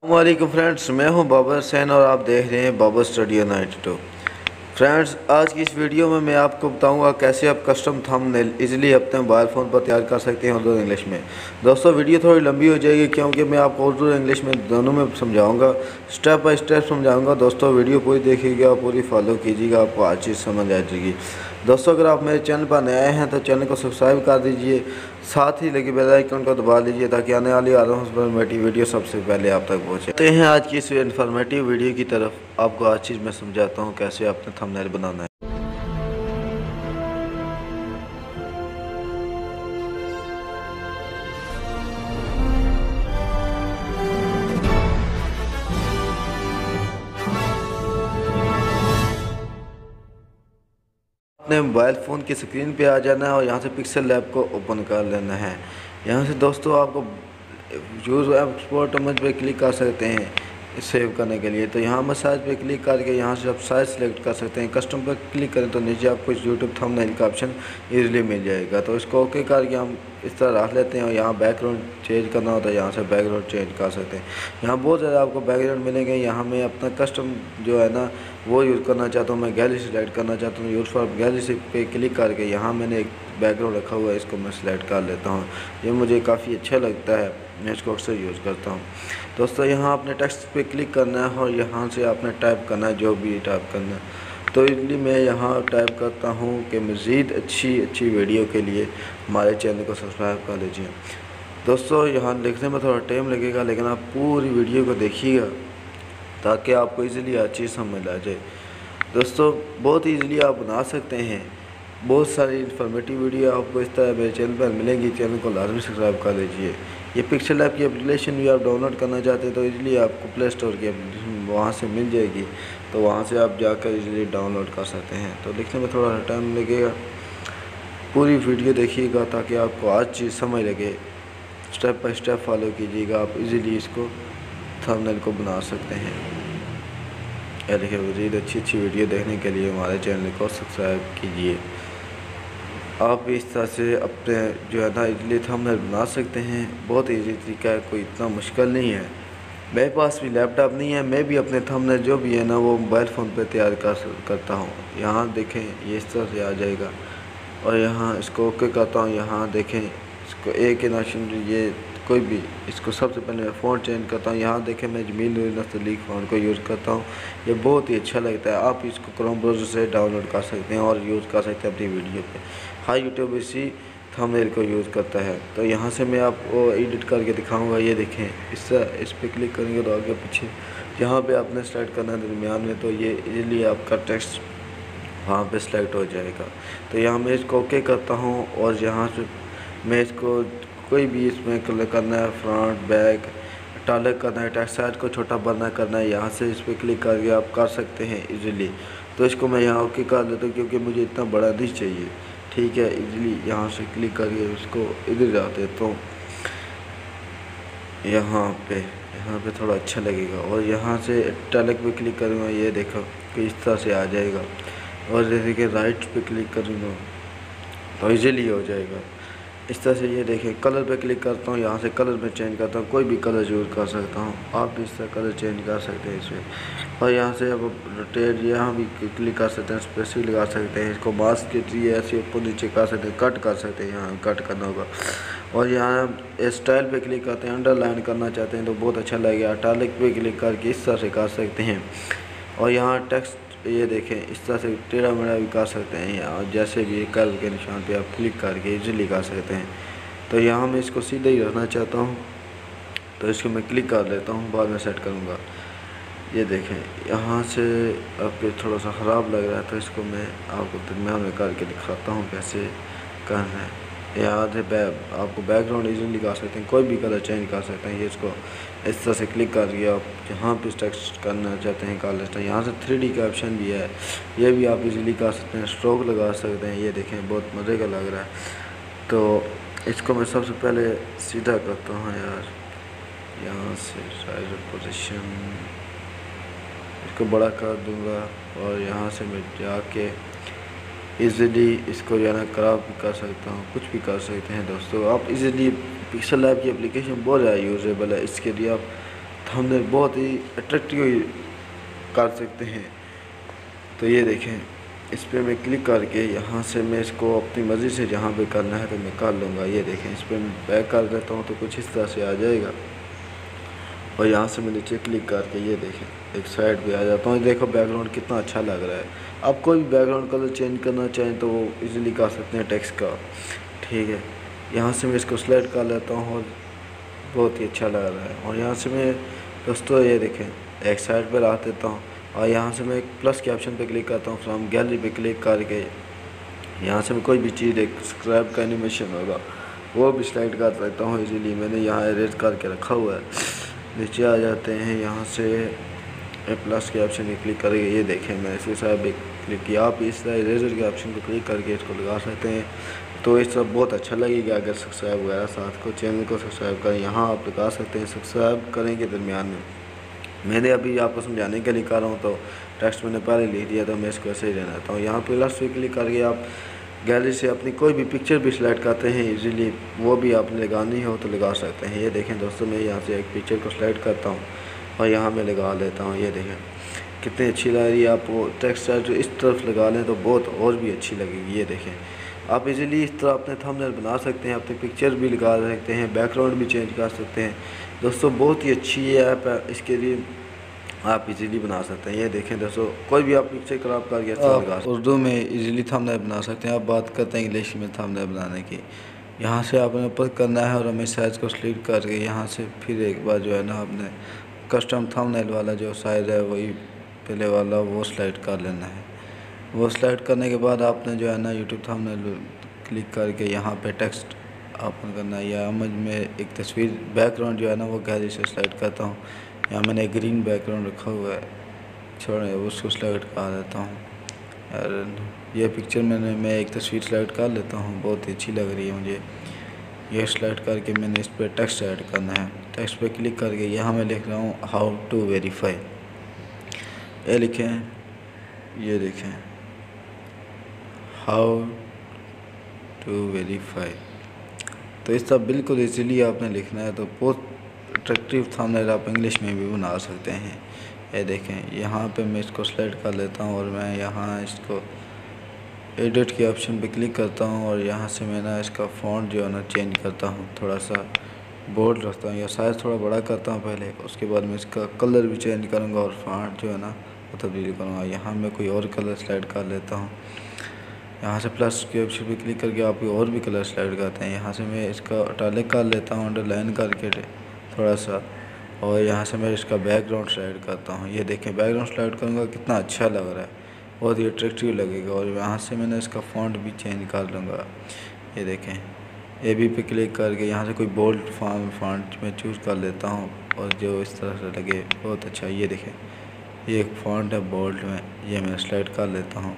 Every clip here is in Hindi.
वालेकुम फ्रेंड्स, मैं हूं बाबर हुसैन और आप देख रहे हैं बाबर स्टूडियो 92। फ्रेंड्स, आज की इस वीडियो में मैं आपको बताऊंगा कैसे आप कस्टम थंबनेल इजीली अपने मोबाइल फ़ोन पर तैयार कर सकते हैं उर्दू और इंग्लिश में। दोस्तों, वीडियो थोड़ी लंबी हो जाएगी क्योंकि मैं आपको उर्दू और इंग्लिश में दोनों में समझाऊंगा, स्टेप बाय स्टेप समझाऊंगा। दोस्तों, वीडियो पूरी देखिएगा, पूरी फॉलो कीजिएगा, आपको हर चीज़ समझ आ जाएगी। दोस्तों, अगर आप मेरे चैनल पर नए हैं तो चैनल को सब्सक्राइब कर दीजिए, साथ ही लगे बेल आइकन को दबा लीजिए ताकि आने वाली इन्फॉर्मेटिव वीडियो सबसे पहले आप तक पहुँचे। तो हैं आज की इस इन्फॉर्मेटिव वीडियो की तरफ। आपको हर चीज़ मैं समझाता हूँ कैसे अपने थंबनेल बनाना है। अपने मोबाइल फ़ोन की स्क्रीन पे आ जाना है और यहाँ से पिक्सल लैब को ओपन कर लेना है। यहाँ से दोस्तों आपको यूज़ एक्सपोर्ट इमेज पे क्लिक कर सकते हैं सेव करने के लिए। तो यहाँ मसाज पे क्लिक करके यहाँ से आप साइज सेलेक्ट कर सकते हैं। कस्टम पर क्लिक करें तो नीचे आपको यूट्यूब थंबनेल का ऑप्शन इजीली मिल जाएगा। तो इसको ओके करके हम इस तरह रख लेते हैं और यहाँ बैकग्राउंड चेंज करना होता है, यहाँ से बैकग्राउंड चेंज कर सकते हैं। यहाँ बहुत ज़्यादा आपको बैकग्राउंड मिलेंगे। यहाँ मैं अपना कस्टम जो है ना वो यूज़ करना चाहता हूँ, मैं गैलरी सेलेक्ट करना चाहता हूँ। यूज़ फॉर गैलरी से पे क्लिक करके यहाँ मैंने एक बैकग्राउंड रखा हुआ है, इसको मैं सिलेक्ट कर लेता हूँ। ये मुझे काफ़ी अच्छा लगता है, मैं इसको अक्सर यूज़ करता हूँ। दोस्तों, यहाँ आपने टेक्स्ट पे क्लिक करना है और यहाँ से आपने टाइप करना है जो भी टाइप करना है। तो इसलिए मैं यहाँ टाइप करता हूँ कि मज़ीद अच्छी वीडियो के लिए हमारे चैनल को सब्सक्राइब कर लीजिए। दोस्तों, यहाँ लिखने में थोड़ा टाइम लगेगा लेकिन आप पूरी वीडियो को देखिएगा ताकि आपको इजीली हर चीज़ समझ आ जाए। दोस्तों, बहुत ईज़िली आप बना सकते हैं। बहुत सारी इन्फॉर्मेटिव वीडियो आपको इस तरह मेरे चैनल पर मिलेंगी। चैनल को लाजमी सब्सक्राइब कर लीजिए। ये पिक्सल ऐप की एप्लीकेशन भी आप डाउनलोड करना चाहते हैं तो इजीली आपको प्ले स्टोर की एप्लीकेशन वहाँ से मिल जाएगी। तो वहाँ से आप जाकर इजीली डाउनलोड कर सकते हैं। तो लिखने में थोड़ा टाइम लगेगा, पूरी वीडियो देखिएगा ताकि आपको हर चीज़ समझ लगे। स्टेप बाय स्टेप फॉलो कीजिएगा, आप इजीली इसको थंबनेल को बना सकते हैं। या देखिए, मज़ीद अच्छी वीडियो देखने के लिए हमारे चैनल को सब्सक्राइब कीजिए। आप इस तरह से अपने जो है ना इजीली थंबनेल बना सकते हैं। बहुत ईजी तरीका है, कोई इतना मुश्किल नहीं है। मेरे पास भी लैपटॉप नहीं है, मैं भी अपने थंबनेल जो भी है ना वो मोबाइल फ़ोन पे तैयार करता हूँ। यहाँ देखें, ये इस तरह से आ जाएगा और यहाँ इसको ओके करता हूँ। यहाँ देखें, इसको एक नाशन ये कोई भी, इसको सबसे पहले मैं फ़ॉन्ट चेंज करता हूँ। यहाँ देखें, मैं जमील नस्तलीक फ़ॉन्ट को यूज़ करता हूँ। ये बहुत ही अच्छा लगता है। आप इसको क्रोम ब्राउज़र से डाउनलोड कर सकते हैं और यूज़ कर सकते हैं अपनी वीडियो पे। हाँ, यूट्यूब इसी थंबनेल को यूज़ करता है। तो यहाँ से मैं आपको एडिट करके दिखाऊंगा। ये देखें, इस पर क्लिक करेंगे तो आगे पीछे यहाँ पे आपने सेलेक्ट करना है दरमियान में, तो ये इजीली आपका टेक्स्ट वहाँ पे सेलेक्ट हो जाएगा। तो यहाँ मैं इसको ओके करता हूँ और यहाँ से मैं इसको कोई भी इसमें कलर करना है, फ्रंट बैक टालक करना है, टेक्स्ट साइज को छोटा बड़ा करना है, यहाँ से इस पर क्लिक करके आप कर सकते हैं इजीली। तो इसको मैं यहाँ ओके कर देता हूँ क्योंकि मुझे इतना बड़ा नहीं चाहिए। ठीक है, इजीली यहाँ से क्लिक करके इसको इधर जा देता हूँ। यहाँ पे थोड़ा अच्छा लगेगा और यहाँ से टालक पे क्लिक करूँगा, ये देखो कि इस तरह से आ जाएगा। और जैसे कि राइट पे क्लिक करूँगा तो इजीली हो जाएगा इस तरह से। ये देखें, कलर पे क्लिक करता हूँ, यहाँ से कलर में चेंज करता हूँ, कोई भी कलर यूज़ कर सकता हूँ। आप भी इस तरह कलर चेंज कर सकते हैं इसमें। और यहाँ से अब रोटेट यहाँ भी क्लिक कर सकते हैं, स्पेसिफिक लगा सकते हैं। इसको मास्क के लिए ऐसे ऊपर नीचे कर सकते हैं, कट कर सकते हैं, यहाँ कट करना होगा। और यहाँ स्टाइल पे क्लिक करते हैं, अंडरलाइन करना चाहते हैं तो बहुत अच्छा लगेगा। इटैलिक पे क्लिक करके इस तरह से कर सकते हैं। और यहाँ टेक्स्ट ये देखें, इस तरह से टेढ़ा मेढ़ा भी कर सकते हैं। यहाँ जैसे भी कर्व के निशान पे आप क्लिक करके इजीली कर सकते हैं। तो यहाँ मैं इसको सीधा ही रखना चाहता हूँ तो इसको मैं क्लिक कर लेता हूँ, बाद में सेट करूँगा। ये देखें, यहाँ से आपके थोड़ा सा ख़राब लग रहा है तो इसको मैं आपको दरम्यान में करके दिखाता हूँ कैसे करना है। यहाँ से आपको बैकग्राउंड इजीली कर सकते हैं, कोई भी कलर चेंज कर सकते हैं। ये इसको इस तरह से क्लिक करके आप जहाँ पे टेक्स्ट करना चाहते हैं कर लेते हैं। यहाँ से 3D का ऑप्शन भी है, ये भी आप इजीली कर सकते हैं। स्ट्रोक लगा सकते हैं, ये देखें बहुत मज़े का लग रहा है। तो इसको मैं सबसे पहले सीधा करता हूँ यार, यहाँ से साइज पोजीशन इसको बड़ा कर दूँगा और यहाँ से मैं जाके इजीली इसको जो है ना ख़राब भी कर सकता हूँ, कुछ भी कर सकते हैं। दोस्तों, आप इजीली पिक्सल लैब की एप्लीकेशन बहुत ज़्यादा यूजेबल है। इसके लिए आप थंबनेल बहुत ही अट्रैक्टिव कर सकते हैं। तो ये देखें, इस पर मैं क्लिक करके यहाँ से मैं इसको अपनी मर्ज़ी से जहाँ पे करना है तो मैं कर लूँगा। ये देखें, इस पर मैं बैक कर देता हूँ तो कुछ इस तरह से आ जाएगा। और यहाँ से मैं नीचे क्लिक करके ये देखें एक साइड पे आ जाता हूँ। देखो बैकग्राउंड कितना अच्छा लग रहा है। आप कोई भी बैकग्राउंड कलर चेंज करना चाहें तो वो इजीली कर सकते हैं टेक्स्ट का। ठीक है, यहाँ से मैं इसको सेलेक्ट कर लेता हूँ और बहुत ही अच्छा लग रहा है। और यहाँ से मैं दोस्तों ये देखें एक साइड पर रख देता हूँ और यहाँ से मैं एक प्लस के ऑप्शन पे क्लिक करता हूँ। फ्रॉम गैलरी पे क्लिक करके यहाँ से मैं कोई भी चीज़ एक स्क्रैप का एनिमेशन होगा वो भी सिलेक्ट कर सकता हूँ इजीली। मैंने यहाँ इरेज करके रखा हुआ है। नीचे आ जाते हैं, यहाँ से प्लस के ऑप्शन पे क्लिक करके ये देखें मैं इसी साइड पे क्लिक किया। आप इस तरह इरेजर के ऑप्शन को क्लिक करके इसको लगा सकते हैं। तो इस सब बहुत अच्छा लगेगा। अगर सब्सक्राइब वगैरह साथ को चैनल को सब्सक्राइब करें, यहाँ आप लगा सकते हैं। सब्सक्राइब करें के दरमियान में मैंने अभी आपको समझाने के लिए कर रहा हूँ तो टेक्स्ट मैंने पहले लिख दिया तो मैं इसको ऐसे ही रहना चाहता हूँ। यहाँ पे प्लस पे क्लिक करके आप गैलरी से अपनी कोई भी पिक्चर भी सिलेक्ट करते हैं इजीली, वो भी आपने लगानी हो तो लगा सकते हैं। ये देखें दोस्तों, मैं यहाँ से एक पिक्चर को सिलेक्ट करता हूँ और यहाँ मैं लगा लेता हूँ। ये देखें कितनी अच्छी लग रही है। आप टेक्स्ट जो इस तरफ लगा लें तो बहुत और भी अच्छी लगेगी। ये देखें आप इजीली इस तरह अपने थंबनेल बना सकते हैं, अपनी पिक्चर भी लगा सकते हैं, बैकग्राउंड भी चेंज कर सकते हैं। दोस्तों बहुत ही अच्छी ये ऐप है, इसके लिए आप इजीली बना सकते हैं। ये देखें दोस्तों, कोई भी आप पिक्चर क्रॉप करके आप उर्दू में इजीली थंबनेल बना सकते हैं। आप बात करते हैं इंग्लिश में थंबनेल बनाने की। यहाँ से आपने ऊपर करना है और हमें साइज़ को सिलेक्ट करके यहाँ से फिर एक बार जो है ना आपने कस्टम थंबनेल वाला जो साइज़ है वही पहले वाला वो सिलेक्ट कर लेना है। वो सिलेक्ट करने के बाद आपने जो है ना यूट्यूब थंबनेल क्लिक करके यहाँ पे टेक्स्ट ओपन करना है। या में एक तस्वीर बैकग्राउंड जो है ना वो गैलरी से सिलेक्ट करता हूँ। यहाँ मैंने एक ग्रीन बैकग्राउंड रखा हुआ है, छोड़े उसको सिलेक्ट कर देता हूँ। यार ये पिक्चर मैं एक तस्वीर सेलेक्ट कर लेता हूँ, बहुत ही अच्छी लग रही है मुझे। ये सेलेक्ट करके मैंने इस पर टेक्स्ट ऐड करना है। टेक्स्ट पे क्लिक करके यहाँ मैं लिख रहा हूँ हाउ टू वेरीफाई। ये लिखें, ये देखें हाउ टू वेरीफाई। तो इस तरह बिल्कुल इजीली आपने लिखना है। तो बहुत अट्रैक्टिव थंबनेल आप इंग्लिश में भी बना सकते हैं। ये देखें यहाँ पे मैं इसको सेलेक्ट कर लेता हूँ और मैं यहाँ इसको एडिट के ऑप्शन पे क्लिक करता हूँ और यहाँ से मैं ना इसका फ़ॉन्ट जो है ना चेंज करता हूँ, थोड़ा सा बोल्ड रखता हूँ या साइज़ थोड़ा बड़ा करता हूँ पहले। उसके बाद मैं इसका कलर भी चेंज करूँगा और फ़ॉन्ट जो है ना वो तब्दील करूँगा। यहाँ मैं कोई और कलर सेलेक्ट कर लेता हूँ। यहाँ से प्लस के ऑप्शन पे क्लिक करके आप और भी कलर सेलेक्ट करते हैं। यहाँ से मैं इसका इटैलिक कर लेता हूँ अंडरलाइन करके थोड़ा सा, और यहाँ से मैं इसका बैकग्राउंड सेलेक्ट करता हूँ। ये देखें बैकग्राउंड सेलेक्ट करूँगा कितना अच्छा लग रहा है, बहुत ही अट्रैक्टिव लगेगा। और यहाँ से मैंने इसका फ़ॉन्ट भी चेंज कर लूँगा। ये देखें ए बी पे क्लिक करके यहाँ से कोई बोल्ड फ़ॉन्ट मैं चूज़ कर लेता हूँ और जो इस तरह से लगे बहुत अच्छा। ये देखें ये एक फ़ॉन्ट है बोल्ड में, ये मैं सेलेक्ट कर लेता हूँ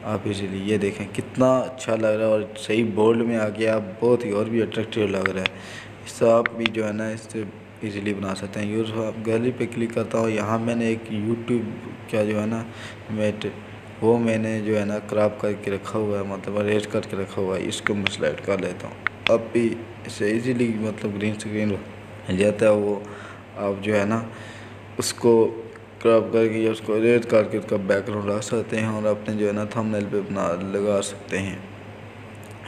आप इजीली। ये देखें कितना अच्छा लग रहा है और सही बोल्ड में आ गया, आप बहुत ही और भी अट्रैक्टिव लग रहा है। इससे आप भी जो है ना इससे इजीली बना सकते हैं। यूज़ आप गैलरी पे क्लिक करता हूँ, यहाँ मैंने एक यूट्यूब का जो है ना वो मैंने जो है ना क्रॉप करके रखा हुआ है, मतलब अरेंज करके रखा हुआ है। इसको मैं सेलेक्ट कर लेता हूँ। अब भी इसे इजीली मतलब ग्रीन स्क्रीन मिल जाता है। वो आप जो है ना उसको क्रॉप करके या उसको अरेंज करके उसका बैकग्राउंड रख सकते हैं और अपने जो है ना थंबनेल पे बना लगा सकते हैं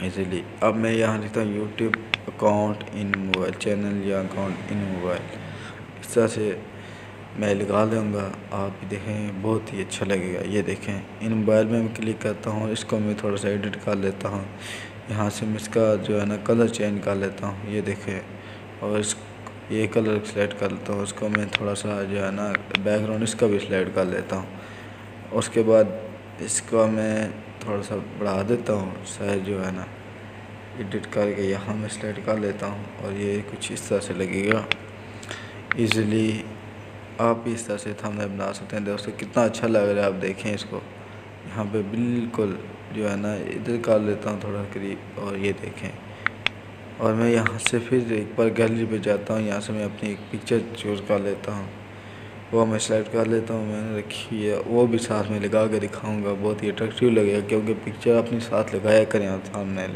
इजीली। अब मैं यहाँ लिखता हूँ YouTube account in mobile, channel या अकाउंट इन मोबाइल, इस तरह से मैं लगा लूँगा। आप भी देखें बहुत ही अच्छा लगेगा। ये देखें इन मोबाइल में मैं क्लिक करता हूँ, इसको मैं थोड़ा सा एडिट कर लेता हूँ। यहाँ से मैं इसका जो है ना कलर चेंज कर लेता हूँ। ये देखें और ये कलर सेलेक्ट कर लेता हूँ, उसको मैं थोड़ा सा जो है ना बैकग्राउंड इसका भी सेलेक्ट कर लेता हूँ। उसके बाद इसका मैं थोड़ा सा बढ़ा देता हूँ साइज जो है ना, एडिट करके यहाँ मैं सेलेक्ट कर लेता हूँ और ये कुछ इस तरह से लगेगा। ईज़िली आप भी इस तरह से थंबनेल बना सकते हैं। दोस्तों कितना अच्छा लग रहा है, आप देखें इसको। यहाँ पे बिल्कुल जो है ना इधर कर लेता हूँ थोड़ा करीब, और ये देखें। और मैं यहाँ से फिर एक बार गैलरी पे जाता हूँ, यहाँ से मैं अपनी एक पिक्चर चूज़ कर लेता हूँ, वो मैं सेलेक्ट कर लेता हूँ। मैंने रखी है, वो भी साथ में लगा के दिखाऊँगा, बहुत ही अट्रैक्टिव लगेगा। क्योंकि पिक्चर अपनी साथ लगाया करें आप थंबनेल,